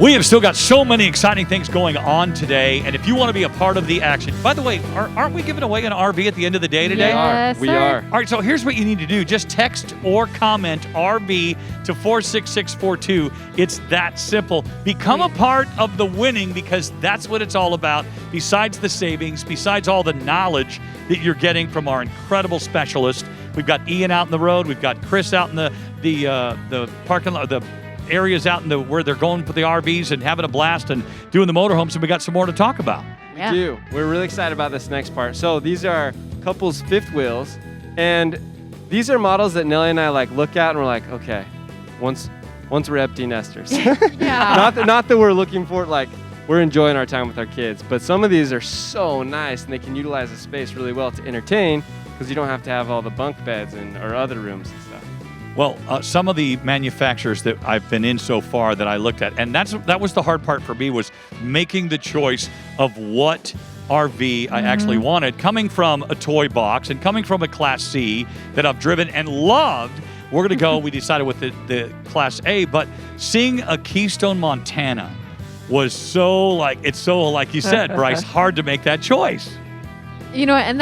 We have still got so many exciting things going on today, and if you want to be a part of the action, by the way, aren't we giving away an RV at the end of the day today? Yes, we are. All right, so here's what you need to do. Just text or comment RV to 46642. It's that simple. Become a part of the winning, because that's what it's all about. Besides the savings, besides all the knowledge that you're getting from our incredible specialists, we've got Ian out in the road, we've got Chris out in the parking lot, the areas out in the where they're going with the RVs and having a blast and doing the motorhomes, and we got some more to talk about. Yeah. We do. We're really excited about this next part. So these are couples' fifth wheels, and these are models that Nelly and I look at and we're like, okay, once we're empty nesters. Yeah. Not that we're looking for we're enjoying our time with our kids, but some of these are so nice and they can utilize the space really well to entertain, because you don't have to have all the bunk beds or other rooms and stuff. Well, some of the manufacturers that I've been in so far that I looked at, and that was the hard part for me, was making the choice of what RV I actually wanted. Coming from a toy box and coming from a Class C that I've driven and loved, we're going to go, we decided with the Class A, but seeing a Keystone Montana was like you said, Bryce, hard to make that choice. You know, and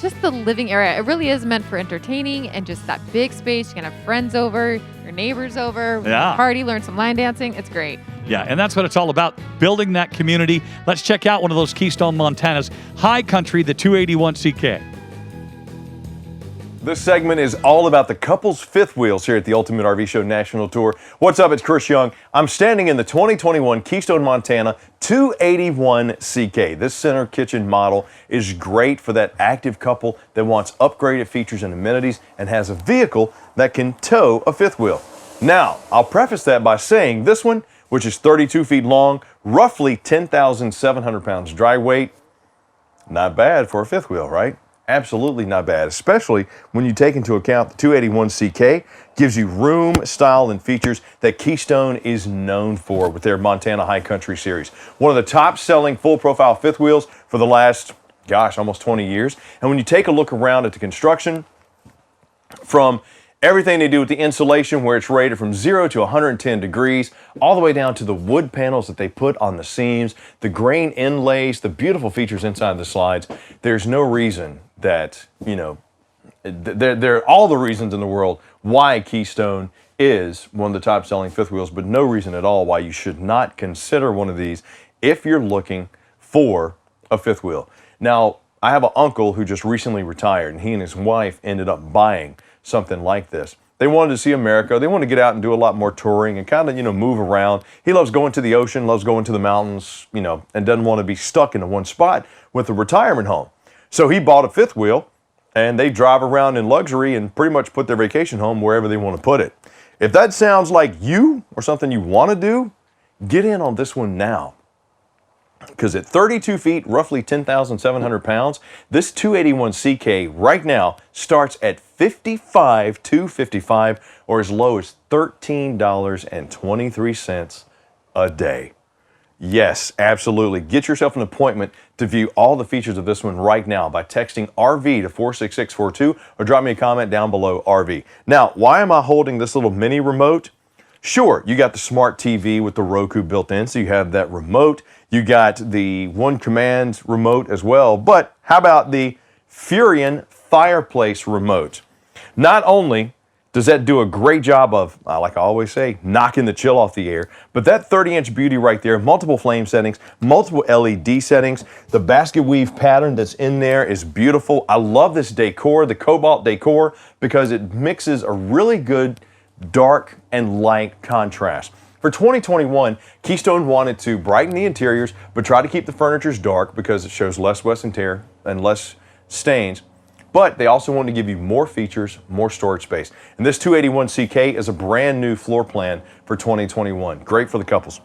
just the living area, it really is meant for entertaining and just that big space. You can have friends over, your neighbors over, party, learn some line dancing. It's great. Yeah, and that's what it's all about, building that community. Let's check out one of those Keystone Montanas, High Country, the 281CK. This segment is all about the couple's fifth wheels here at the Ultimate RV Show National Tour. What's up? It's Chris Young. I'm standing in the 2021 Keystone Montana 281CK. This center kitchen model is great for that active couple that wants upgraded features and amenities and has a vehicle that can tow a fifth wheel. Now, I'll preface that by saying this one, which is 32 feet long, roughly 10,700 pounds dry weight, not bad for a fifth wheel, right? Absolutely not bad, especially when you take into account the 281CK gives you room, style, and features that Keystone is known for with their Montana High Country series. One of the top-selling full-profile fifth wheels for the last, almost 20 years. And when you take a look around at the construction, from everything they do with the insulation, where it's rated from 0 to 110 degrees, all the way down to the wood panels that they put on the seams, the grain inlays, the beautiful features inside the slides, there's no reason that, there are all the reasons in the world why Keystone is one of the top selling fifth wheels, but no reason at all why you should not consider one of these if you're looking for a fifth wheel. Now, I have an uncle who just recently retired, and he and his wife ended up buying something like this. They wanted to see America. They wanted to get out and do a lot more touring and kind of, move around. He loves going to the ocean, loves going to the mountains, and doesn't want to be stuck in one spot with a retirement home. So he bought a fifth wheel, and they drive around in luxury and pretty much put their vacation home wherever they want to put it. If that sounds like you or something you want to do, get in on this one now. Because at 32 feet, roughly 10,700 pounds, this 281CK right now starts at $55,255 or as low as $13.23 a day. Yes, absolutely. Get yourself an appointment to view all the features of this one right now by texting RV to 46642 or drop me a comment down below RV. Now, why am I holding this little mini remote? Sure, you got the smart TV with the Roku built in, so you have that remote. You got the One Command remote as well, but how about the Furion fireplace remote? Not only does that do a great job of, like I always say, knocking the chill off the air, but that 30-inch beauty right there, multiple flame settings, multiple LED settings, the basket weave pattern that's in there is beautiful. I love this decor, the cobalt decor, because it mixes a really good dark and light contrast. For 2021, Keystone wanted to brighten the interiors, but try to keep the furnitures dark because it shows less wear and tear and less stains. But they also wanted to give you more features, more storage space. And this 281CK is a brand new floor plan for 2021. Great for the couples.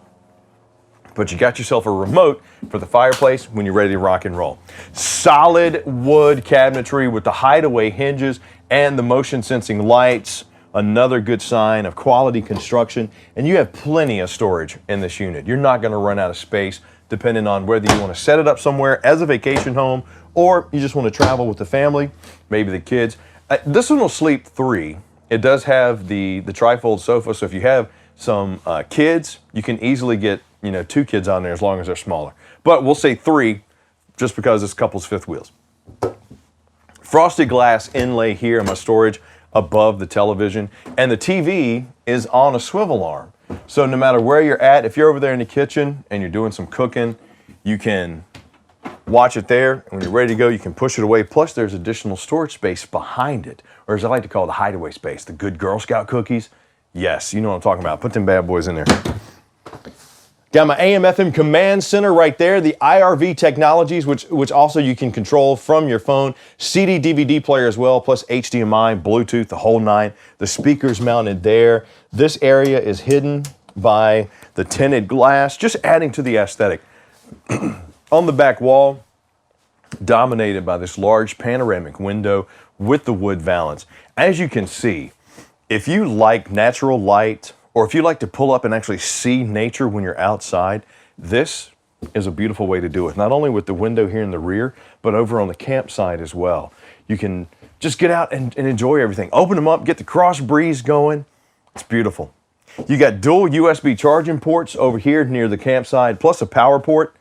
But you got yourself a remote for the fireplace when you're ready to rock and roll. Solid wood cabinetry with the hideaway hinges and the motion sensing lights. Another good sign of quality construction. And you have plenty of storage in this unit. You're not going to run out of space depending on whether you want to set it up somewhere as a vacation home or you just want to travel with the family, maybe the kids. This one will sleep three. It does have the trifold sofa, so if you have some kids, you can easily get, 2 kids on there as long as they're smaller. But we'll say 3 just because it's couples fifth wheels. Frosted glass inlay here in my storage above the television. And the TV is on a swivel arm. So no matter where you're at, if you're over there in the kitchen and you're doing some cooking, you can watch it there. And when you're ready to go, you can push it away. Plus, there's additional storage space behind it, or as I like to call it, the hideaway space. The good Girl Scout cookies. Yes, you know what I'm talking about. Put them bad boys in there. Got my AM/FM command center right there. The IRV technologies, which also you can control from your phone. CD, DVD player as well, plus HDMI, Bluetooth, the whole 9. The speakers mounted there. This area is hidden by the tinted glass, just adding to the aesthetic. On the back wall, dominated by this large panoramic window with the wood valance. As you can see, if you like natural light, or if you like to pull up and actually see nature when you're outside, this is a beautiful way to do it. Not only with the window here in the rear, but over on the campsite as well. You can just get out and enjoy everything. Open them up, get the cross breeze going. It's beautiful. You got dual USB charging ports over here near the campsite, plus a power port.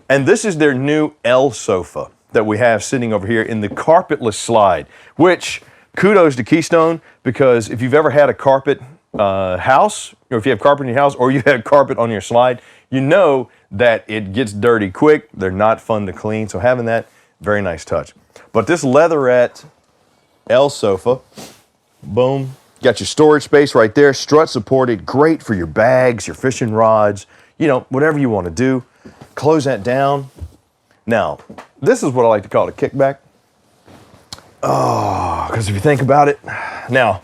And this is their new L sofa that we have sitting over here in the carpetless slide, which kudos to Keystone, because if you've ever had a carpet house, or if you have carpet in your house, or you have carpet on your slide, you know that it gets dirty quick. They're not fun to clean, so having that, very nice touch. But this leatherette L sofa, boom, got your storage space right there, strut supported, great for your bags, your fishing rods, whatever you want to do. Close that down. Now, this is what I like to call a kickback. Oh, because if you think about it, now,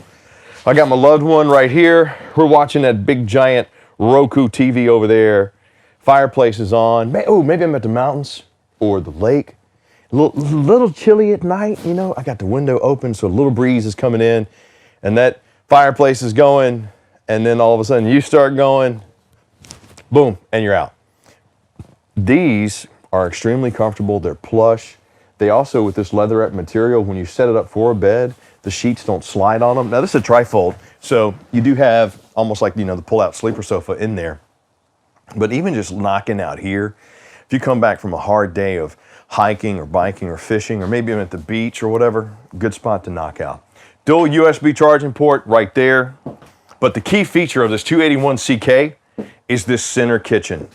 I got my loved one right here. We're watching that big giant Roku TV over there. Fireplace is on. Oh, maybe I'm at the mountains or the lake. A little chilly at night, I got the window open so a little breeze is coming in and that fireplace is going, and then all of a sudden you start going, boom, and you're out. These are extremely comfortable. They're plush. They also, with this leatherette material, when you set it up for a bed, the sheets don't slide on them. Now, this is a trifold, so you do have almost like, the pull-out sleeper sofa in there. But even just knocking out here, if you come back from a hard day of hiking or biking or fishing, or maybe I'm at the beach or whatever, good spot to knock out. Dual USB charging port right there. But the key feature of this 281CK is this center kitchen.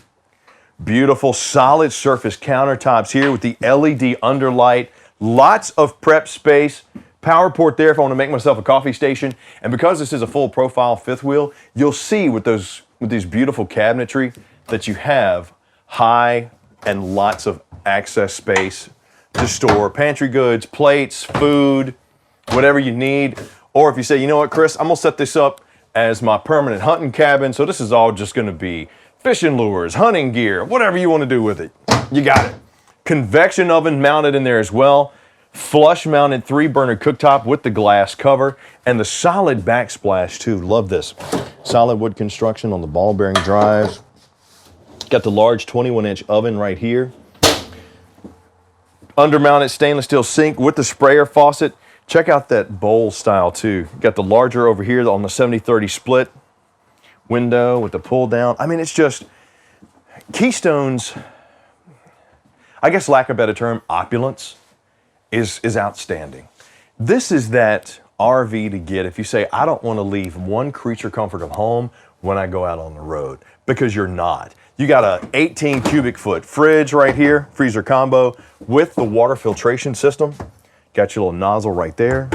Beautiful, solid surface countertops here with the LED underlight. Lots of prep space. Power port there if I want to make myself a coffee station. And because this is a full profile fifth wheel, you'll see with these beautiful cabinetry that you have high and lots of access space to store pantry goods, plates, food, whatever you need. Or if you say, you know what, Chris, I'm going to set this up as my permanent hunting cabin. So this is all just going to be fishing lures, hunting gear, whatever you want to do with it. You got it. Convection oven mounted in there as well. Flush mounted 3-burner cooktop with the glass cover and the solid backsplash too. Love this. Solid wood construction on the ball bearing drives. Got the large 21-inch oven right here. Undermounted stainless steel sink with the sprayer faucet. Check out that bowl style too. Got the larger over here on the 70-30 split window with the pull down. I mean, it's just Keystone's, I guess lack of a better term, opulence is outstanding. This is that RV to get if you say, I don't want to leave one creature comfort of home when I go out on the road, because you're not. You got a 18 cubic foot fridge right here, freezer combo with the water filtration system. Got your little nozzle right there.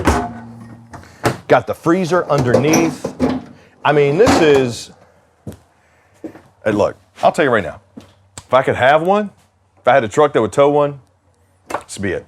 Got the freezer underneath. I mean, this is, hey, look, I'll tell you right now, if I could have one, if I had a truck that would tow one, this would be it.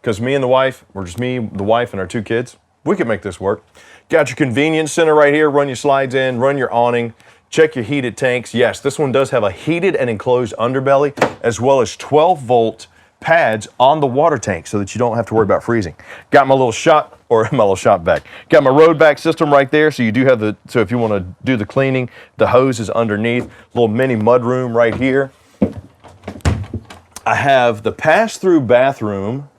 Because me and the wife, or just me, the wife, and our 2 kids, we could make this work. Got your convenience center right here, run your slides in, run your awning, check your heated tanks. Yes, this one does have a heated and enclosed underbelly, as well as 12-volt pads on the water tank so that you don't have to worry about freezing. Got my little shop vac. Got my road vac system right there, so you do have so if you want to do the cleaning, the hose is underneath. Little mini mud room right here. I have the pass-through bathroom.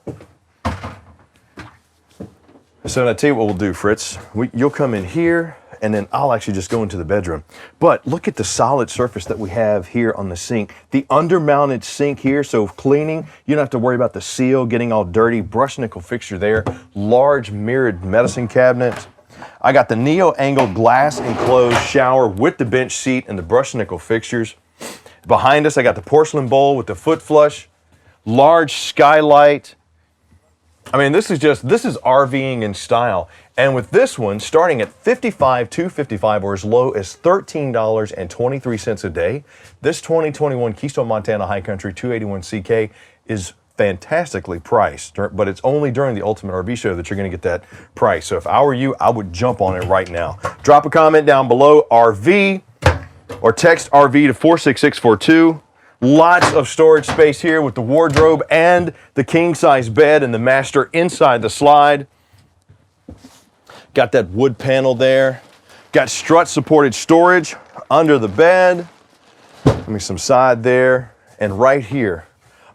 So I tell you what we'll do, Fritz. You'll come in here and then I'll actually just go into the bedroom. But look at the solid surface that we have here on the sink. The under-mounted sink here, so cleaning, you don't have to worry about the seal getting all dirty. Brushed nickel fixture there. Large mirrored medicine cabinets. I got the neo-angled glass enclosed shower with the bench seat and the brushed nickel fixtures. Behind us, I got the porcelain bowl with the foot flush. Large skylight. I mean, this is RVing in style. And with this one, starting at $55,255 or as low as $13.23 a day, this 2021 Keystone Montana High Country 281CK is fantastically priced, but it's only during the Ultimate RV Show that you're going to get that price. So if I were you, I would jump on it right now. Drop a comment down below, RV, or text RV to 46642. Lots of storage space here with the wardrobe and the king-size bed and the master inside the slide. Got that wood panel there. Got strut-supported storage under the bed. Give me some side there. And right here,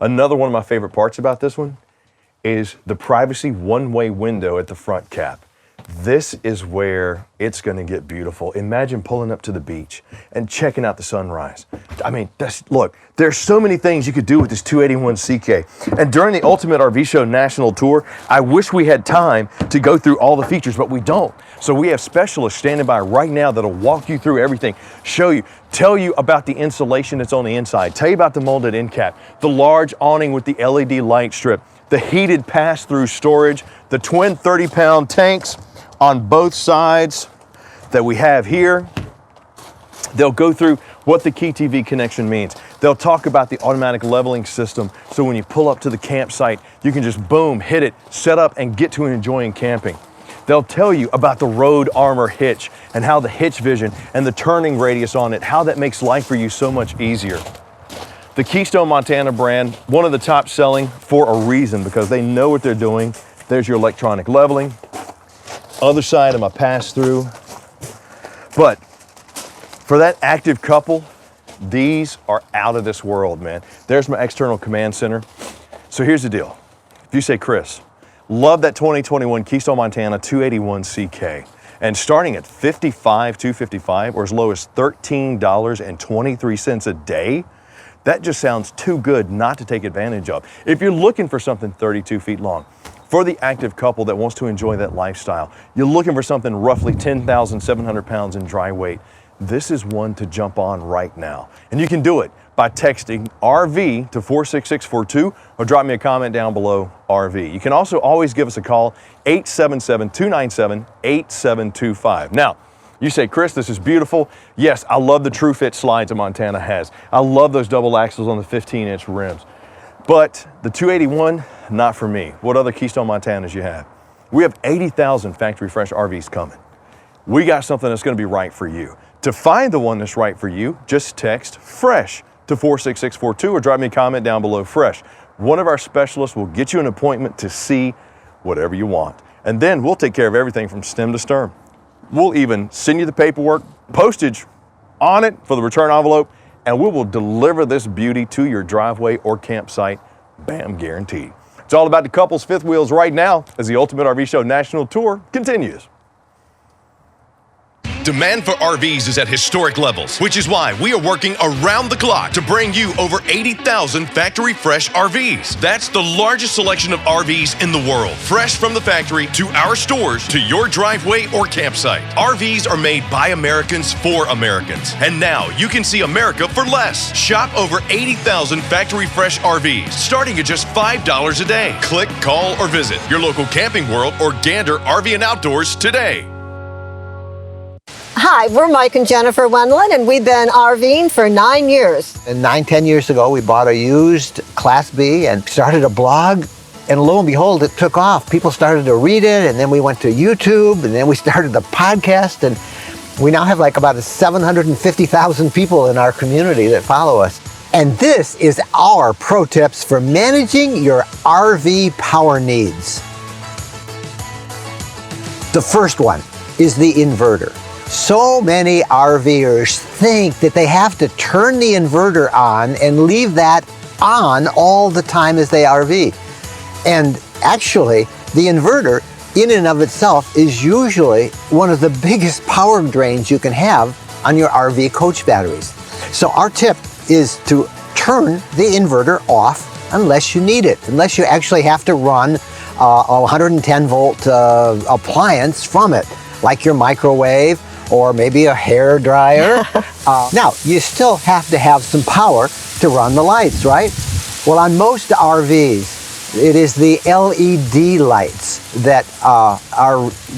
another one of my favorite parts about this one is the privacy one-way window at the front cap. This is where it's going to get beautiful. Imagine pulling up to the beach and checking out the sunrise. I mean, look, there's so many things you could do with this 281CK. And during the Ultimate RV Show National Tour, I wish we had time to go through all the features, but we don't. So we have specialists standing by right now that'll walk you through everything, show you, tell you about the insulation that's on the inside, tell you about the molded end cap, the large awning with the LED light strip, the heated pass-through storage, the twin 30-pound tanks on both sides that we have here. They'll go through what the Key TV connection means. They'll talk about the automatic leveling system, so when you pull up to the campsite, you can just boom, hit it, set up, and get to enjoying camping. They'll tell you about the Road Armor hitch and how the hitch vision and the turning radius on it, how that makes life for you so much easier. The Keystone Montana brand, one of the top selling for a reason, because they know what they're doing. There's your electronic leveling. Other side of my pass-through. But for that active couple, these are out of this world, man. There's my external command center. So here's the deal. If you say, Chris, love that 2021 Keystone Montana 281CK, and starting at $55,255 or as low as $13.23 a day, that just sounds too good not to take advantage of. If you're looking for something 32 feet long, for the active couple that wants to enjoy that lifestyle, you're looking for something roughly 10,700 pounds in dry weight, this is one to jump on right now. And you can do it by texting RV to 46642 or drop me a comment down below, RV. You can also always give us a call, 877-297-8725. Now, you say, Chris, this is beautiful. Yes, I love the True Fit slides that Montana has. I love those double axles on the 15-inch rims. But the 281, not for me. What other Keystone Montanas you have? We have 80,000 factory fresh RVs coming. We got something that's going to be right for you. To find the one that's right for you, just text FRESH to 46642 or drop me a comment down below, FRESH. One of our specialists will get you an appointment to see whatever you want. And then we'll take care of everything from stem to stern. We'll even send you the paperwork, postage on it for the return envelope, and we will deliver this beauty to your driveway or campsite, bam, guaranteed. It's all about the couple's fifth wheels right now as the Ultimate RV Show National Tour continues. Demand for RVs is at historic levels, which is why we are working around the clock to bring you over 80,000 factory fresh RVs. That's the largest selection of RVs in the world, fresh from the factory to our stores to your driveway or campsite. RVs are made by Americans for Americans, and now you can see America for less. Shop over 80,000 factory fresh RVs, starting at just $5 a day. Click, call, or visit your local Camping World or Gander RV and Outdoors today. Hi, we're Mike and Jennifer Wendland, and we've been RVing for 9 years. And 9-10 years ago, we bought a used Class B and started a blog. And lo and behold, it took off. People started to read it, and then we went to YouTube, and then we started the podcast, and we now have like about 750,000 people in our community that follow us. And this is our pro tips for managing your RV power needs. The first one is the inverter. So many RVers think that they have to turn the inverter on and leave that on all the time as they RV. And actually, the inverter in and of itself is usually one of the biggest power drains you can have on your RV coach batteries. So our tip is to turn the inverter off unless you need it, unless you actually have to run a 110 volt appliance from it, like your microwave or maybe a hair dryer. Now, you still have to have some power to run the lights, right? Well, on most RVs, it is the LED lights that are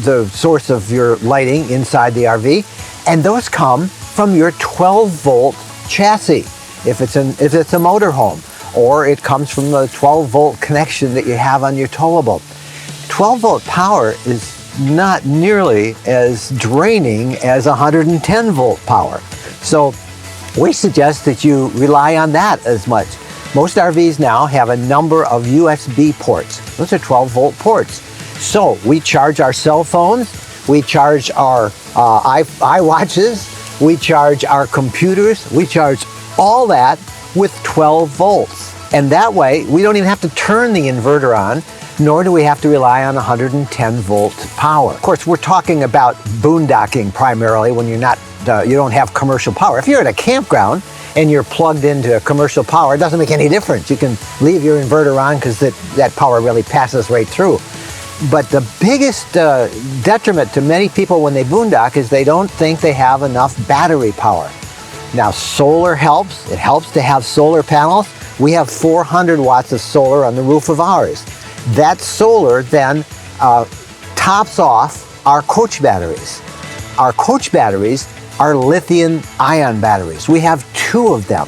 the source of your lighting inside the RV, and those come from your 12 volt chassis if it's a motorhome, or it comes from the 12 volt connection that you have on your towable. 12 volt power is not nearly as draining as 110 volt power. So we suggest that you rely on that as much. Most RVs now have a number of USB ports. Those are 12 volt ports. So we charge our cell phones, we charge our iWatches, we charge our computers, we charge all that with 12 volts. And that way, we don't even have to turn the inverter on, nor do we have to rely on 110 volt power. Of course, we're talking about boondocking primarily when you don't have commercial power. If you're at a campground and you're plugged into commercial power, it doesn't make any difference. You can leave your inverter on because that power really passes right through. But the biggest detriment to many people when they boondock is they don't think they have enough battery power. Now, solar helps. It helps to have solar panels. We have 400 watts of solar on the roof of ours. That solar then tops off our coach batteries. Our coach batteries are lithium-ion batteries. We have 2 of them.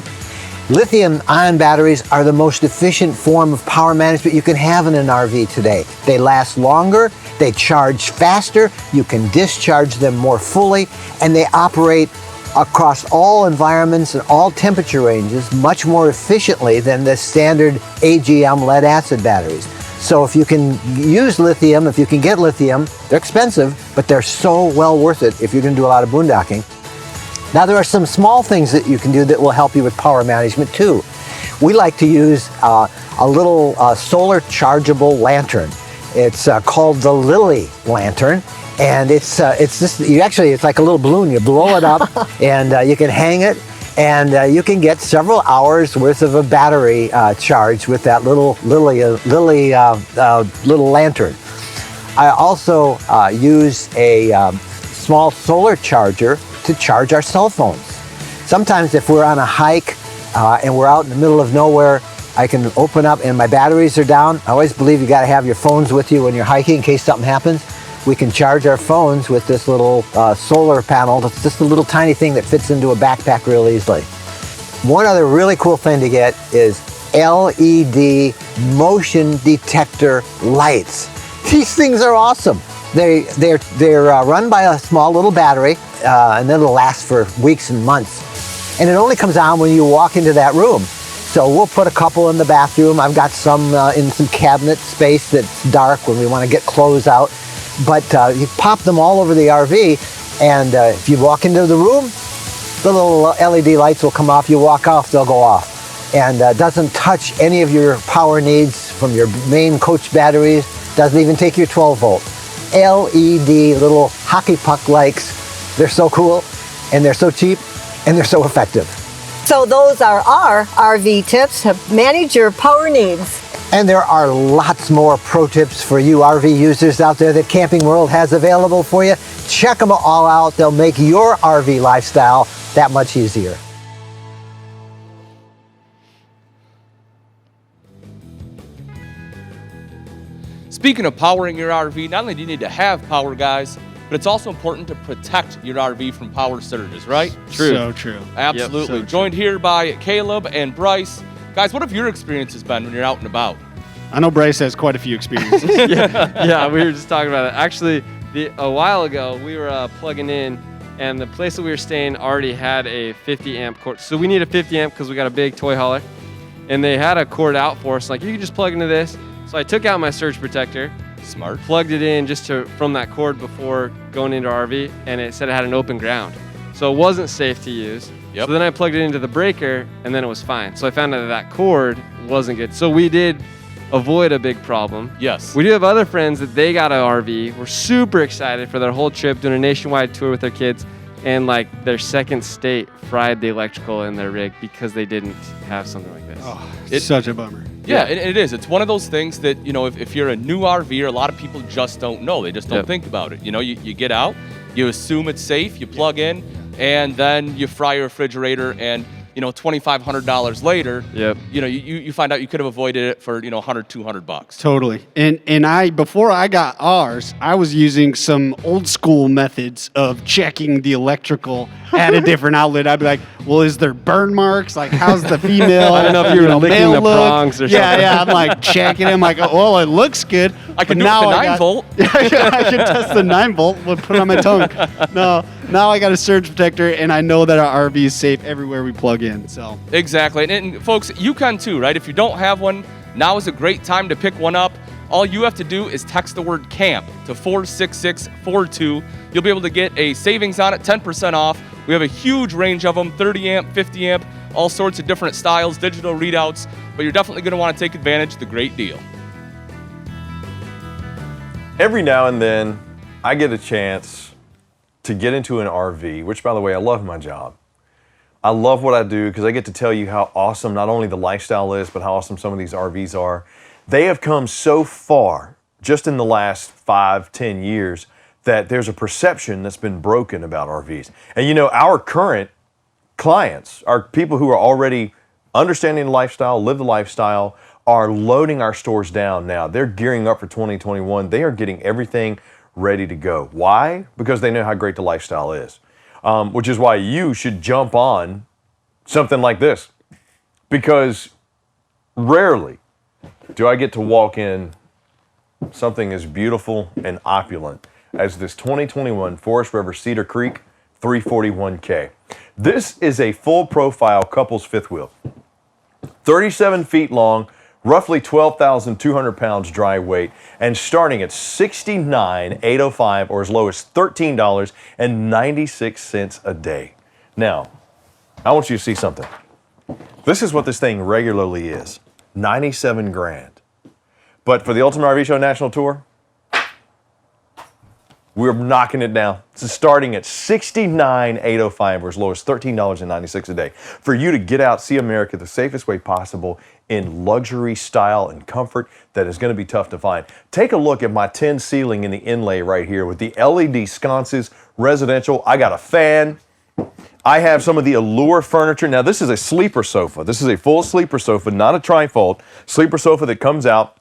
Lithium-ion batteries are the most efficient form of power management you can have in an RV today. They last longer, they charge faster, you can discharge them more fully, and they operate across all environments and all temperature ranges much more efficiently than the standard AGM lead acid batteries. So if you can use lithium, if you can get lithium, they're expensive, but they're so well worth it if you're going to do a lot of boondocking. Now, there are some small things that you can do that will help you with power management too. We like to use a little solar chargeable lantern. It's called the Lily lantern, and it's like a little balloon. You blow it up, and you can hang it, and you can get several hours worth of a battery charge with that little little lantern. I also use a small solar charger to charge our cell phones. Sometimes if we're on a hike and we're out in the middle of nowhere, I can open up and my batteries are down. I always believe you got to have your phones with you when you're hiking in case something happens. We can charge our phones with this little solar panel. It's just a little tiny thing that fits into a backpack real easily. One other really cool thing to get is LED motion detector lights. These things are awesome. They're run by a small little battery, and it'll last for weeks and months. And it only comes on when you walk into that room. So we'll put a couple in the bathroom. I've got some in some cabinet space that's dark when we want to get clothes out. But you pop them all over the RV, and if you walk into the room, the little LED lights will come off. You walk off, they'll go off. And doesn't touch any of your power needs from your main coach batteries. Doesn't even take your 12 volt. LED little hockey puck lights. They're so cool, and they're so cheap, and they're so effective. So those are our RV tips to manage your power needs. And there are lots more pro tips for you RV users out there that Camping World has available for you. Check them all out. They'll make your RV lifestyle that much easier. Speaking of powering your RV, not only do you need to have power, guys, but it's also important to protect your RV from power surges, right? True. So true. Absolutely. Yep, so Joined here by Caleb and Bryce. Guys, what have your experiences been when you're out and about? I know Bryce has quite a few experiences. Yeah, we were just talking about it. Actually, a while ago, we were plugging in, and the place that we were staying already had a 50 amp cord. So we need a 50 amp because we got a big toy hauler, and they had a cord out for us. Like, you can just plug into this. So I took out my surge protector, Smart. plugged it in just from that cord before going into our RV, and it said it had an open ground. So it wasn't safe to use. Yep. So then I plugged it into the breaker, and then it was fine. So I found out that cord wasn't good. So we did avoid a big problem. Yes. We do have other friends that they got an RV. We're super excited for their whole trip, doing a nationwide tour with their kids, and like their second state fried the electrical in their rig because they didn't have something like this. Oh, it's such a bummer. Yeah, it is. It's one of those things that, you know, if you're a new RVer, a lot of people just don't know. They just don't think about it. You know, you get out, you assume it's safe, you plug in, and then you fry your refrigerator, and you know, $2,500 later, you know, you find out you could have avoided it for, you know, $100, $200. Totally. And I, before I got ours, I was using some old school methods of checking the electrical at a different outlet. I'd be like, well, is there burn marks? Like, how's the female? I don't know if you were licking the prongs or something. Yeah, I'm like checking them. Like, oh, well, it looks good. I can do it with the 9 volt. I can test the 9 volt. We'll put it on my tongue. No, now I got a surge protector, and I know that our RV is safe everywhere we plug in. So exactly, and folks, you can too, right? If you don't have one, now is a great time to pick one up. All you have to do is text the word CAMP to 46642. You'll be able to get a savings on it, 10% off. We have a huge range of them, 30 amp, 50 amp, all sorts of different styles, digital readouts, but you're definitely going to want to take advantage of the great deal. Every now and then, I get a chance to get into an RV, which, by the way, I love my job. I love what I do because I get to tell you how awesome not only the lifestyle is, but how awesome some of these RVs are. They have come so far just in the last 5-10 years that there's a perception that's been broken about RVs. And you know, our current clients, our people who are already understanding the lifestyle, live the lifestyle, are loading our stores down now. They're gearing up for 2021. They are getting everything ready to go. Why? Because they know how great the lifestyle is. Which is why you should jump on something like this. Because rarely do I get to walk in something as beautiful and opulent as this 2021 Forest River Cedar Creek 341K. This is a full profile couple's fifth wheel. 37 feet long, roughly 12,200 pounds dry weight, and starting at $69,805 or as low as $13.96 a day. Now, I want you to see something. This is what this thing regularly is, 97 grand. But for the Ultimate RV Show National Tour, we're knocking it down. This is starting at $69,805 or as low as $13.96 a day. For you to get out, see America the safest way possible in luxury, style, and comfort that is going to be tough to find. Take a look at my tin ceiling in the inlay right here with the LED sconces, residential. I got a fan. I have some of the Allure furniture. Now, this is a sleeper sofa. This is a full sleeper sofa, not a trifold. Sleeper sofa that comes out.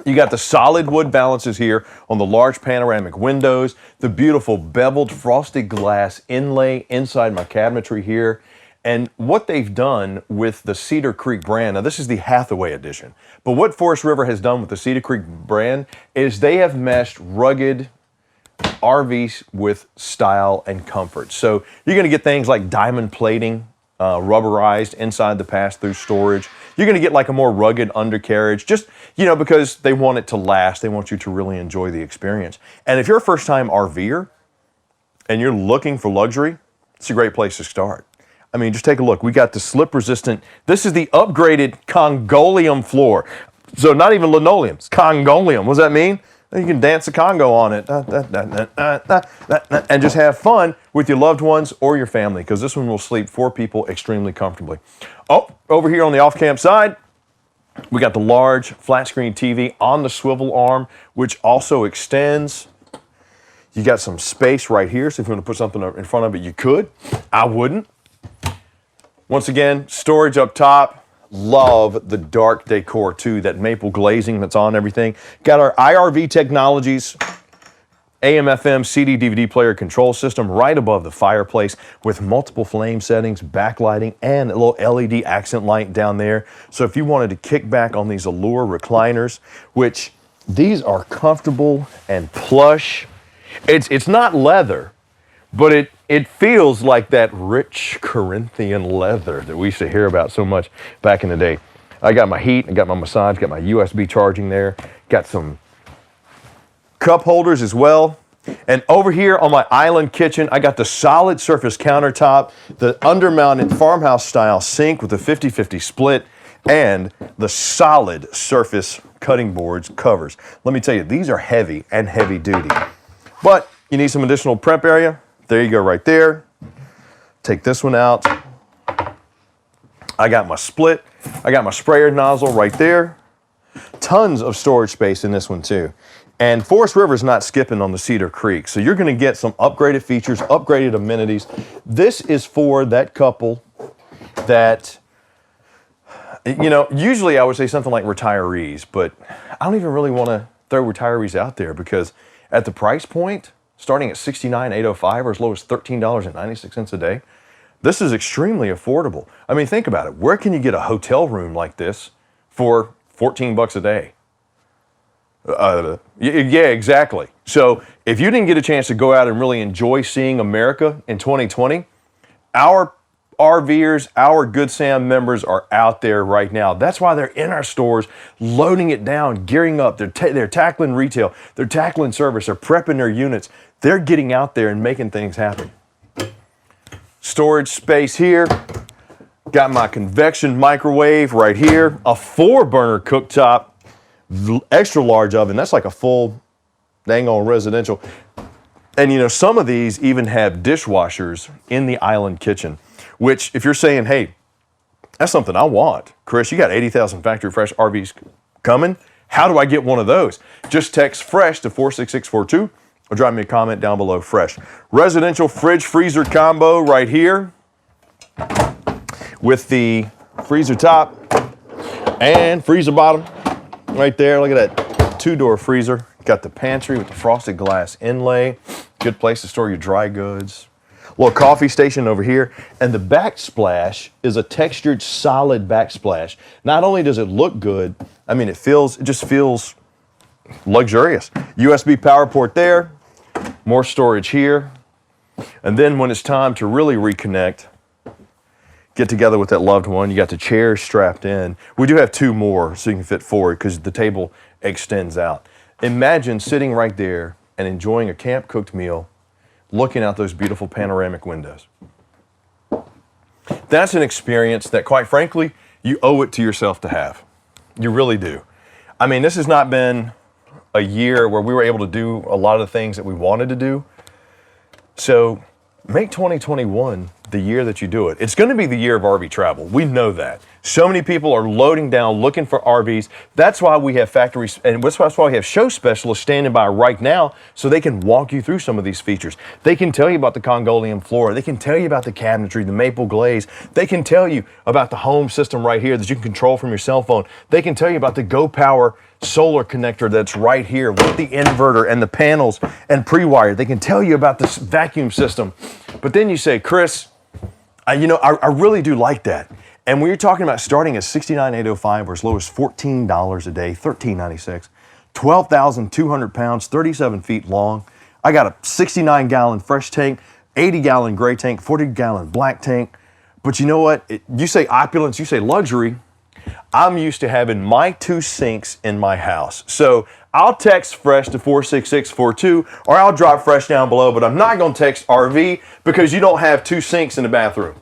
You got the solid wood balances here on the large panoramic windows, the beautiful beveled frosted glass inlay inside my cabinetry here. And what they've done with the Cedar Creek brand, now this is the Hathaway edition, but what Forest River has done with the Cedar Creek brand is they have meshed rugged RVs with style and comfort. So you're going to get things like diamond plating, rubberized inside the pass-through storage. You're going to get like a more rugged undercarriage, just, you know, because they want it to last. They want you to really enjoy the experience. And if you're a first-time RVer and you're looking for luxury, it's a great place to start. I mean, just take a look. We got the slip-resistant. This is the upgraded Congolium floor. So not even linoleum, it's Congolium. What does that mean? You can dance a Congo on it and just have fun with your loved ones or your family, because this one will sleep 4 people extremely comfortably. Oh, over here on the off-camp side, we got the large flat-screen TV on the swivel arm, which also extends. You got some space right here, so if you want to put something in front of it, you could. I wouldn't. Once again, storage up top. Love the dark decor too, that maple glazing that's on everything. Got our IRV Technologies AM, FM, CD, DVD player control system right above the fireplace with multiple flame settings, backlighting, and a little LED accent light down there. So if you wanted to kick back on these Allure recliners, which these are comfortable and plush. It's not leather, but it feels like that rich Corinthian leather that we used to hear about so much back in the day. I got my heat, I got my massage, got my USB charging there, got some cup holders as well. And over here on my island kitchen, I got the solid surface countertop, the undermounted farmhouse style sink with a 50-50 split, and the solid surface cutting boards covers. Let me tell you, these are heavy and heavy duty. But you need some additional prep area. There you go right there. Take this one out. I got my split. I got my sprayer nozzle right there. Tons of storage space in this one too. And Forest River's not skipping on the Cedar Creek, so you're gonna get some upgraded features, upgraded amenities. This is for that couple that, you know, usually I would say something like retirees, but I don't even really wanna throw retirees out there because at the price point, starting at $69,805 or as low as $13.96 a day, this is extremely affordable. I mean, think about it. Where can you get a hotel room like this for 14 bucks a day? Yeah, exactly. So if you didn't get a chance to go out and really enjoy seeing America in 2020, our RVers, our Good Sam members are out there right now. That's why they're in our stores, loading it down, gearing up. They're tackling retail. They're tackling service. They're prepping their units. They're getting out there and making things happen. Storage space here. Got my convection microwave right here. A 4-burner cooktop. Extra large oven. That's like a full dang on residential. And you know, some of these even have dishwashers in the island kitchen, which if you're saying, hey, that's something I want. Chris, you got 80,000 factory fresh RVs coming. How do I get one of those? Just text FRESH to 46642 or drop me a comment down below. FRESH. Residential fridge freezer combo right here with the freezer top and freezer bottom. Right there, look at that 2-door freezer. Got the pantry with the frosted glass inlay. Good place to store your dry goods. Little coffee station over here. And the backsplash is a textured solid backsplash. Not only does it look good, I mean, it just feels luxurious. USB power port there. More storage here. And then when it's time to really reconnect, get together with that loved one. You got the chairs strapped in. We do have 2 more so you can fit forward because the table extends out. Imagine sitting right there and enjoying a camp cooked meal, looking out those beautiful panoramic windows. That's an experience that, quite frankly, you owe it to yourself to have. You really do. I mean, this has not been a year where we were able to do a lot of the things that we wanted to do. So make 2021 the year that you do it. It's going to be the year of RV travel. We know that. So many people are loading down, looking for RVs. That's why we have factories, and that's why we have show specialists standing by right now so they can walk you through some of these features. They can tell you about the Congolian floor. They can tell you about the cabinetry, the maple glaze. They can tell you about the home system right here that you can control from your cell phone. They can tell you about the Go Power solar connector that's right here with the inverter and the panels and pre-wired. They can tell you about this vacuum system. But then you say, Chris, I really do like that. And when you're talking about starting at $69,805 or as low as $14 a day, $13.96, 12,200 pounds, 37 feet long. I got a 69-gallon fresh tank, 80-gallon gray tank, 40-gallon black tank. But you know what? You say opulence, you say luxury. I'm used to having my 2 sinks in my house. So I'll text FRESH to 46642 or I'll drop FRESH down below, but I'm not going to text RV because you don't have 2 sinks in the bathroom.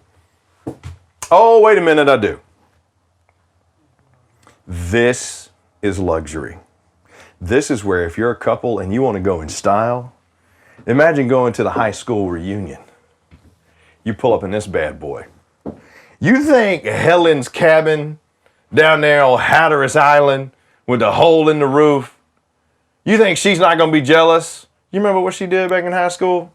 Oh, wait a minute, I do. This is luxury. This is where if you're a couple and you want to go in style, imagine going to the high school reunion. You pull up in this bad boy. You think Helen's cabin down there on Hatteras Island with the hole in the roof, you think she's not going to be jealous? You remember what she did back in high school?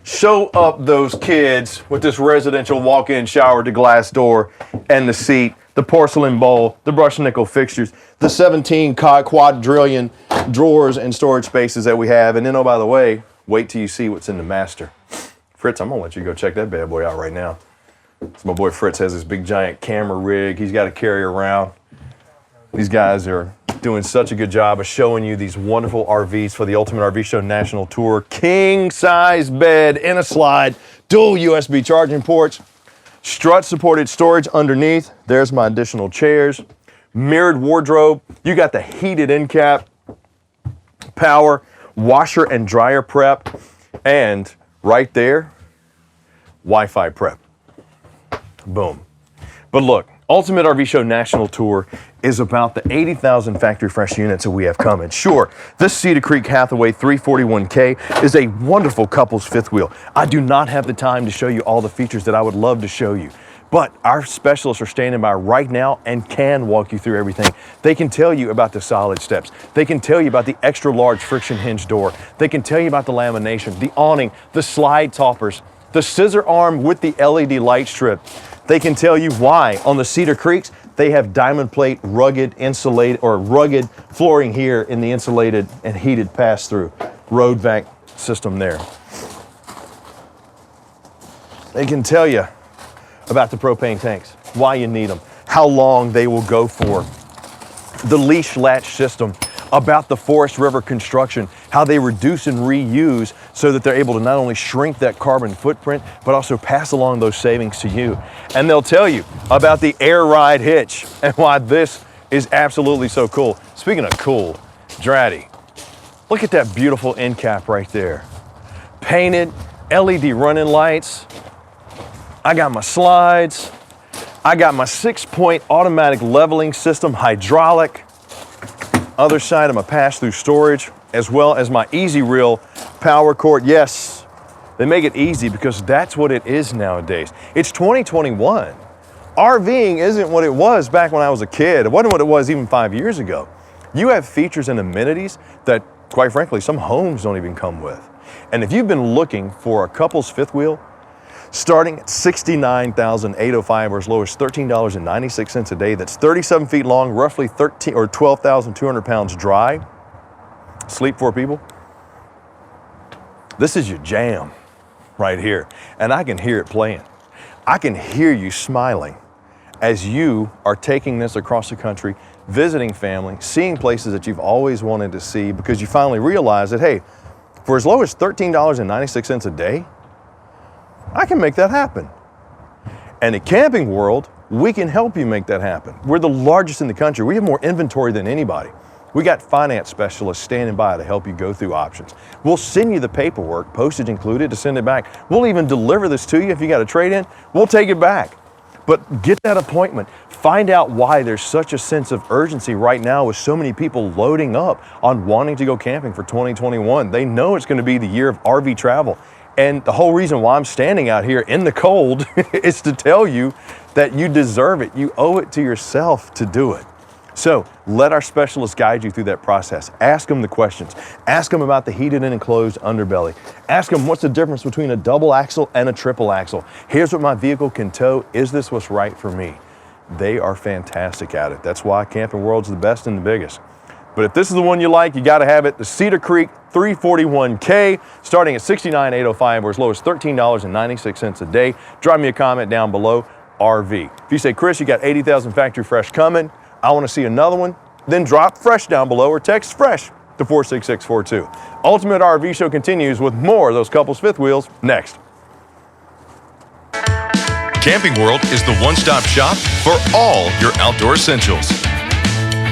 Show up those kids with this residential walk-in shower, the glass door, and the seat, the porcelain bowl, the brushed nickel fixtures, the 17 quadrillion drawers and storage spaces that we have. And then, oh, by the way, wait till you see what's in the master. Fritz, I'm going to let you go check that bad boy out right now. So my boy Fritz has this big giant camera rig he's got to carry around. These guys are doing such a good job of showing you these wonderful RVs for the Ultimate RV Show National Tour. King size bed in a slide, dual USB charging ports, strut supported storage underneath. There's my additional chairs, mirrored wardrobe. You got the heated end cap, power, washer and dryer prep, and right there, Wi-Fi prep. Boom. But look, Ultimate RV Show National Tour is about the 80,000 factory fresh units that we have coming. Sure, this Cedar Creek Hathaway 341K is a wonderful couple's fifth wheel. I do not have the time to show you all the features that I would love to show you, but our specialists are standing by right now and can walk you through everything. They can tell you about the solid steps. They can tell you about the extra large friction hinge door. They can tell you about the lamination, the awning, the slide toppers, the scissor arm with the LED light strip. They can tell you why on the Cedar Creeks they have diamond plate rugged insulated or rugged flooring here in the insulated and heated pass-through road vac system there. They can tell you about the propane tanks, why you need them, how long they will go for, the leash latch system, about the Forest River construction, how they reduce and reuse so that they're able to not only shrink that carbon footprint, but also pass along those savings to you. And they'll tell you about the air ride hitch and why this is absolutely so cool. Speaking of cool, Dratty, look at that beautiful end cap right there. Painted LED running lights. I got my slides. I got my 6-point automatic leveling system, hydraulic. Other side of my pass-through storage, as well as my easy reel power cord. Yes, they make it easy because that's what it is nowadays. It's 2021. RVing isn't what it was back when I was a kid. It wasn't what it was even 5 years ago. You have features and amenities that, quite frankly, some homes don't even come with. And if you've been looking for a couple's fifth wheel, starting at $69,805 or as low as $13.96 a day, that's 37 feet long, roughly 12,200 pounds dry, sleep 4 people. This is your jam right here, and I can hear it playing. I can hear you smiling as you are taking this across the country, visiting family, seeing places that you've always wanted to see because you finally realize that, hey, for as low as $13.96 a day, I can make that happen. And at Camping World, we can help you make that happen. We're the largest in the country. We have more inventory than anybody. We got finance specialists standing by to help you go through options. We'll send you the paperwork, postage included, to send it back. We'll even deliver this to you if you got a trade-in. We'll take it back. But get that appointment. Find out why there's such a sense of urgency right now with so many people loading up on wanting to go camping for 2021. They know it's going to be the year of RV travel. And the whole reason why I'm standing out here in the cold is to tell you that you deserve it. You owe it to yourself to do it. So let our specialists guide you through that process. Ask them the questions. Ask them about the heated and enclosed underbelly. Ask them what's the difference between a double axle and a triple axle. Here's what my vehicle can tow. Is this what's right for me? They are fantastic at it. That's why Camping World's the best and the biggest. But if this is the one you like, you got to have it. The Cedar Creek 341K, starting at $69,805 or as low as $13.96 a day. Drop me a comment down below, RV. If you say, Chris, you got 80,000 factory fresh coming, I want to see another one, then drop fresh down below or text fresh to 46642. Ultimate RV Show continues with more of those couples fifth wheels next. Camping World is the one-stop shop for all your outdoor essentials.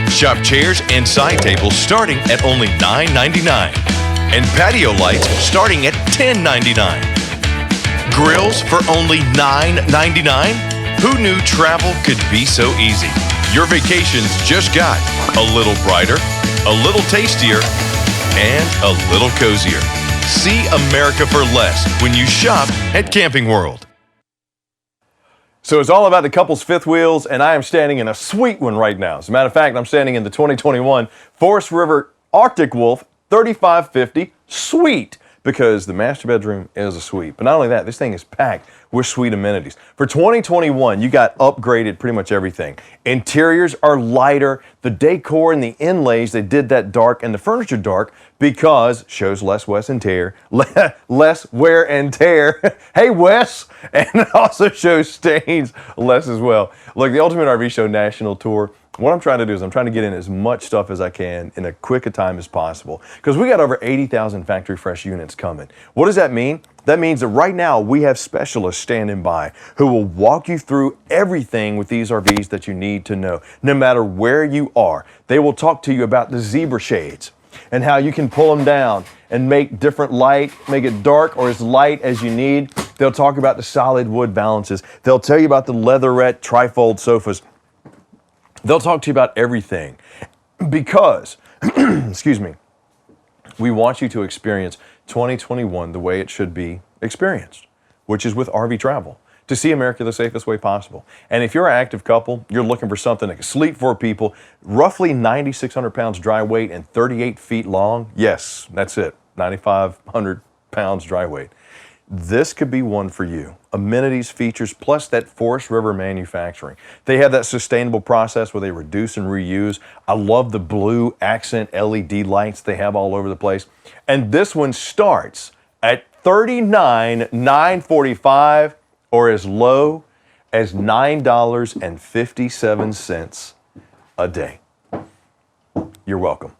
Shop chairs and side tables starting at only $9.99 and patio lights starting at $10.99. Grills for only $9.99? Who knew travel could be so easy? Your vacations just got a little brighter, a little tastier, and a little cozier. See America for less when you shop at Camping World. So it's all about the couple's fifth wheels, and I am standing in a sweet one right now. As a matter of fact, I'm standing in the 2021 Forest River Arctic Wolf 3550 Suite, because the master bedroom is a suite. But not only that, this thing is packed with sweet amenities. For 2021, you got upgraded pretty much everything. Interiors are lighter. The decor and the inlays, they did that dark and the furniture dark because shows less wear and tear. Less wear and tear. Hey, Wes! And it also shows stains less as well. Look, the Ultimate RV Show National Tour, what I'm trying to do is I'm trying to get in as much stuff as I can in as quick a time as possible because we got over 80,000 factory fresh units coming. What does that mean? That means that right now we have specialists standing by who will walk you through everything with these RVs that you need to know. No matter where you are, they will talk to you about the zebra shades and how you can pull them down and make different light, make it dark or as light as you need. They'll talk about the solid wood balances. They'll tell you about the leatherette trifold sofas. They'll talk to you about everything because, excuse me, we want you to experience 2021 the way it should be experienced, which is with RV travel, to see America the safest way possible. And if you're an active couple, you're looking for something that can sleep 4 people, roughly 9,600 pounds dry weight and 38 feet long. Yes, that's it, 9,500 pounds dry weight. This could be one for you. Amenities, features, plus that Forest River manufacturing. They have that sustainable process where they reduce and reuse. I love the blue accent LED lights they have all over the place. And this one starts at $39,945 or as low as $9.57 a day. You're welcome.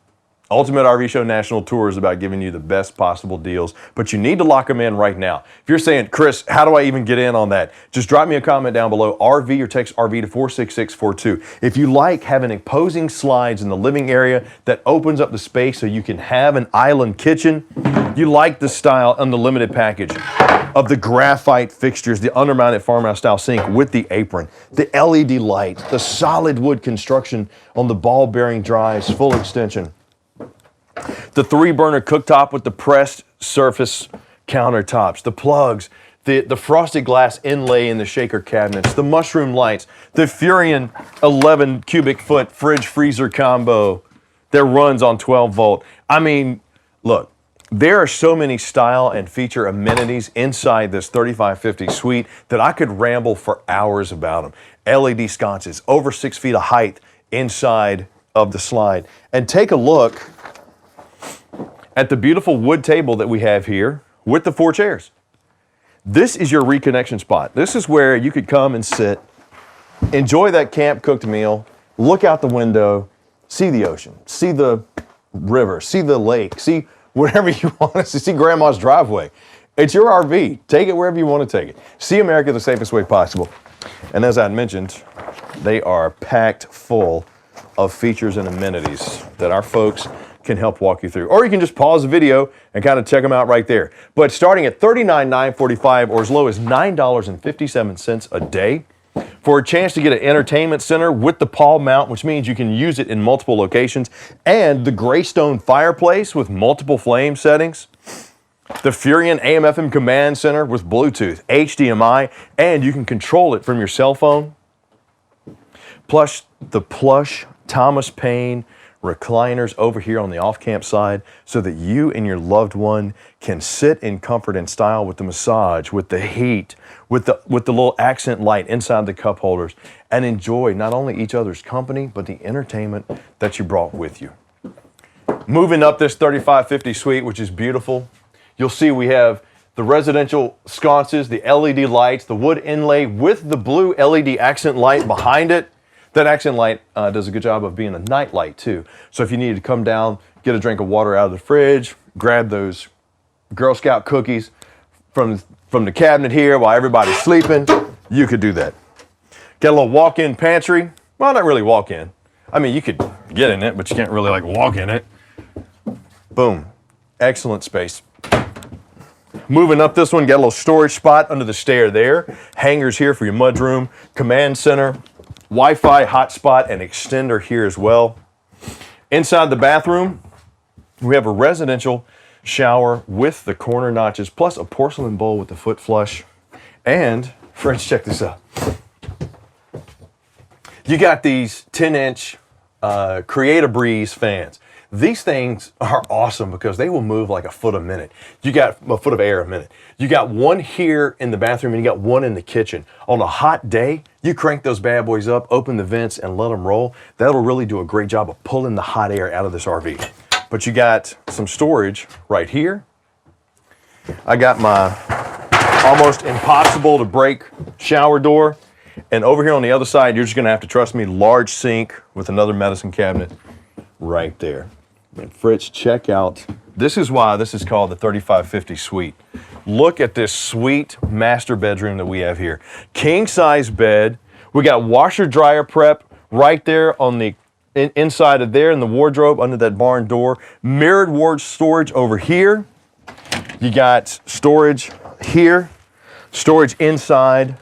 Ultimate RV Show National Tour is about giving you the best possible deals, but you need to lock them in right now. If you're saying, Chris, how do I even get in on that? Just drop me a comment down below, RV, or text RV to 46642. If you like having imposing slides in the living area that opens up the space so you can have an island kitchen, you like the style and the limited package of the graphite fixtures, the undermounted farmhouse style sink with the apron, the LED lights, the solid wood construction on the ball bearing drives, full extension. The 3-burner cooktop with the pressed surface countertops, the plugs, the frosted glass inlay in the shaker cabinets, the mushroom lights, the Furion 11 cubic foot fridge freezer combo that runs on 12 volt. I mean, look, there are so many style and feature amenities inside this 3550 suite that I could ramble for hours about them. LED sconces, over 6 feet of height inside of the slide. And take a look at the beautiful wood table that we have here with the 4 chairs. This is your reconnection spot. This is where you could come and sit, enjoy that camp cooked meal, look out the window, see the ocean, see the river, see the lake, see whatever you want to see grandma's driveway. It's your RV. Take it wherever you want to take it. See America the safest way possible. And as I mentioned, they are packed full of features and amenities that our folks can help walk you through. Or you can just pause the video and kind of check them out right there. But starting at $39,945 or as low as $9.57 a day for a chance to get an entertainment center with the Paul mount, which means you can use it in multiple locations, and the Greystone fireplace with multiple flame settings, the Furion AM/FM command center with Bluetooth, HDMI, and you can control it from your cell phone. Plus the plush Thomas Paine recliners over here on the off-camp side so that you and your loved one can sit in comfort and style with the massage, with the heat, with the little accent light inside the cup holders, and enjoy not only each other's company, but the entertainment that you brought with you. Moving up this 3550 suite, which is beautiful, you'll see we have the residential sconces, the LED lights, the wood inlay with the blue LED accent light behind it. That accent light does a good job of being a night light too. So if you needed to come down, get a drink of water out of the fridge, grab those Girl Scout cookies from the cabinet here while everybody's sleeping, you could do that. Got a little walk-in pantry. Well, not really walk-in. I mean, you could get in it, but you can't really like walk in it. Boom. Excellent space. Moving up this one, got a little storage spot under the stair there. Hangers here for your mudroom, command center, Wi-Fi hotspot and extender here as well. Inside the bathroom, we have a residential shower with the corner notches, plus a porcelain bowl with the foot flush. And, friends, check this out. You got these 10-inch Create a Breeze fans. These things are awesome because they will move like a foot a minute. You got a foot of air a minute. You got one here in the bathroom and you got one in the kitchen. On a hot day, you crank those bad boys up, open the vents and let them roll. That'll really do a great job of pulling the hot air out of this RV. But you got some storage right here. I got my almost impossible to break shower door. And over here on the other side, you're just gonna have to trust me, large sink with another medicine cabinet right there. And Fritz, check out, this is why this is called the 3550 suite. Look at this sweet master bedroom that we have here. King size bed. We got washer dryer prep right there on the inside of there in the wardrobe under that barn door. Mirrored ward storage over here. You got storage here, storage inside.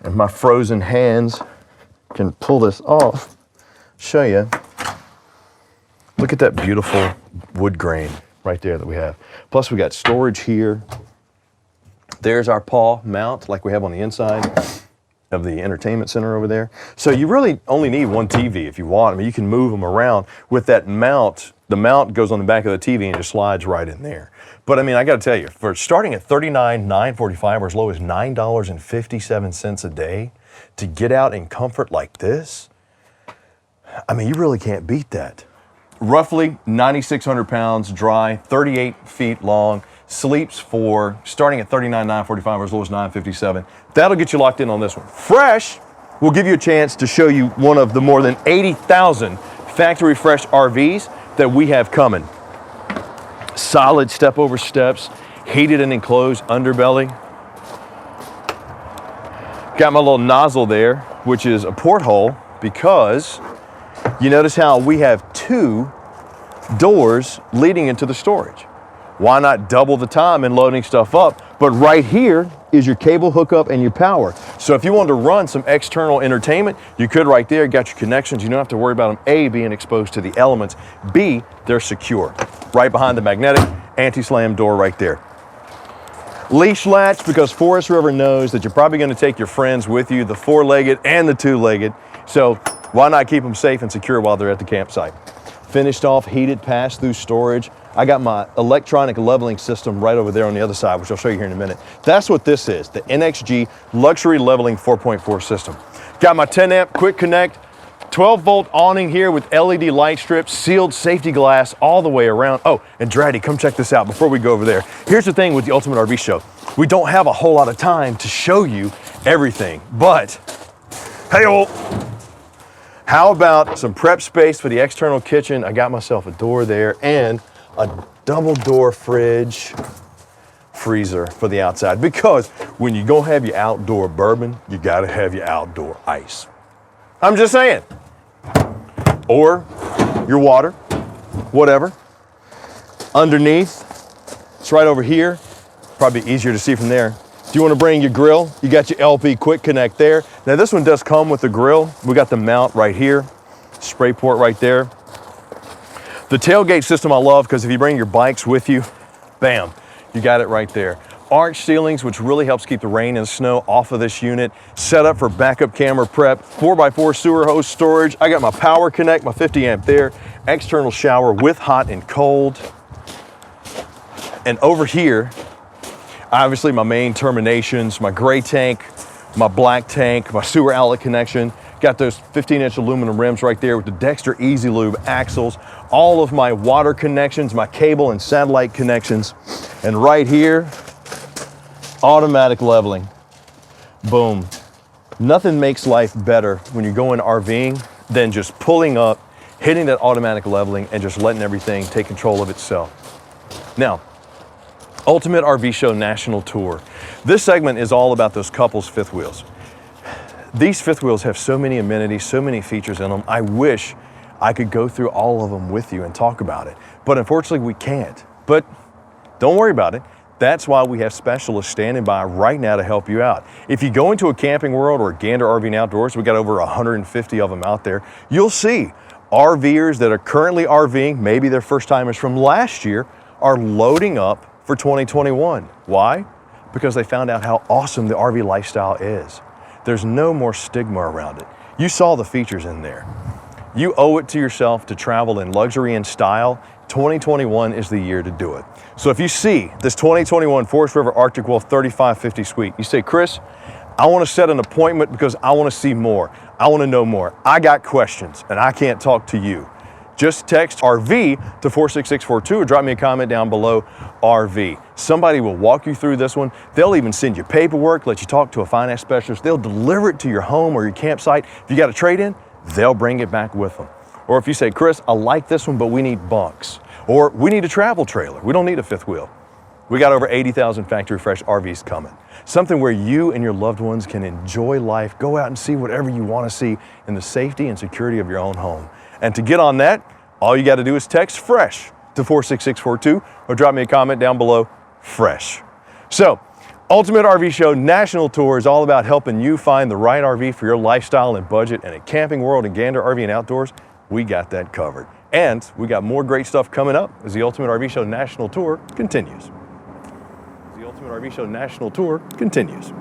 And my frozen hands can pull this off. Show you. Look at that beautiful wood grain right there that we have. Plus we got storage here. There's our paw mount like we have on the inside of the entertainment center over there. So you really only need one TV if you want. I mean, you can move them around with that mount. The mount goes on the back of the TV and just slides right in there. But I mean, I got to tell you, for starting at $39,945 or as low as $9.57 a day to get out in comfort like this, I mean, you really can't beat that. Roughly 9,600 pounds, dry, 38 feet long, sleeps for starting at $39,945 or as low as $9.57. That'll get you locked in on this one. Fresh will give you a chance to show you one of the more than 80,000 factory fresh RVs that we have coming. Solid step over steps, heated and enclosed underbelly. Got my little nozzle there, which is a porthole, because you notice how we have 2 doors leading into the storage. Why not double the time in loading stuff up? But right here is your cable hookup and your power. So if you want to run some external entertainment, you could right there, got your connections. You don't have to worry about them, A, being exposed to the elements, B, they're secure. Right behind the magnetic anti-slam door right there. Leash latch, because Forest River knows that you're probably going to take your friends with you, the 4-legged and the 2-legged. So why not keep them safe and secure while they're at the campsite? Finished off, heated pass-through storage. I got my electronic leveling system right over there on the other side, which I'll show you here in a minute. That's what this is, the NXG Luxury Leveling 4.4 system. Got my 10 amp quick connect, 12-volt awning here with LED light strips, sealed safety glass all the way around. Oh, and Draddy, come check this out before we go over there. Here's the thing with the Ultimate RV Show. We don't have a whole lot of time to show you everything, but hey-oh. How about some prep space for the external kitchen? I got myself a door there and a double door fridge freezer for the outside, because when you go have your outdoor bourbon, you gotta have your outdoor ice. I'm just saying. Or your water, whatever. Underneath, it's right over here. Probably easier to see from there. If you want to bring your grill, you got your LP quick connect there. Now this one does come with the grill. We got the mount right here, spray port right there. The tailgate system I love, because if you bring your bikes with you, bam, you got it right there. Arch ceilings, which really helps keep the rain and snow off of this unit. Set up for backup camera prep, 4x4 sewer hose storage. I got my power connect, my 50 amp there. External shower with hot and cold. And over here, obviously my main terminations, my gray tank, my black tank, my sewer outlet connection. Got those 15-inch aluminum rims right there with the Dexter Easy Lube axles. All of my water connections, my cable and satellite connections. And right here, automatic leveling. Boom. Nothing makes life better when you're going RVing than just pulling up, hitting that automatic leveling, and just letting everything take control of itself. Now, Ultimate RV Show National Tour. This segment is all about those couples fifth wheels. These fifth wheels have so many amenities, so many features in them. I wish I could go through all of them with you and talk about it, but unfortunately we can't. But don't worry about it. That's why we have specialists standing by right now to help you out. If you go into a Camping World or Gander RV Outdoors, we got over 150 of them out there, you'll see RVers that are currently RVing, maybe their first timers from last year, are loading up for 2021. Why? Because they found out how awesome the RV lifestyle is. There's no more stigma around it. You saw the features in there. You owe it to yourself to travel in luxury and style. 2021 is the year to do it. So if you see this 2021 Forest River Arctic Wolf 3550 Suite, you say, Chris, I want to set an appointment because I want to see more. I want to know more. I got questions and I can't talk to you. Just text RV to 46642 or drop me a comment down below, RV. Somebody will walk you through this one. They'll even send you paperwork, let you talk to a finance specialist. They'll deliver it to your home or your campsite. If you got a trade-in, they'll bring it back with them. Or if you say, Chris, I like this one, but we need bunks. Or we need a travel trailer. We don't need a fifth wheel. We got over 80,000 factory fresh RVs coming. Something where you and your loved ones can enjoy life, go out and see whatever you want to see in the safety and security of your own home. And to get on that, all you got to do is text FRESH to 46642 or drop me a comment down below, FRESH. So, Ultimate RV Show National Tour is all about helping you find the right RV for your lifestyle and budget. And at Camping World and Gander RV and Outdoors, we got that covered. And we got more great stuff coming up as the Ultimate RV Show National Tour continues. The Ultimate RV Show National Tour continues.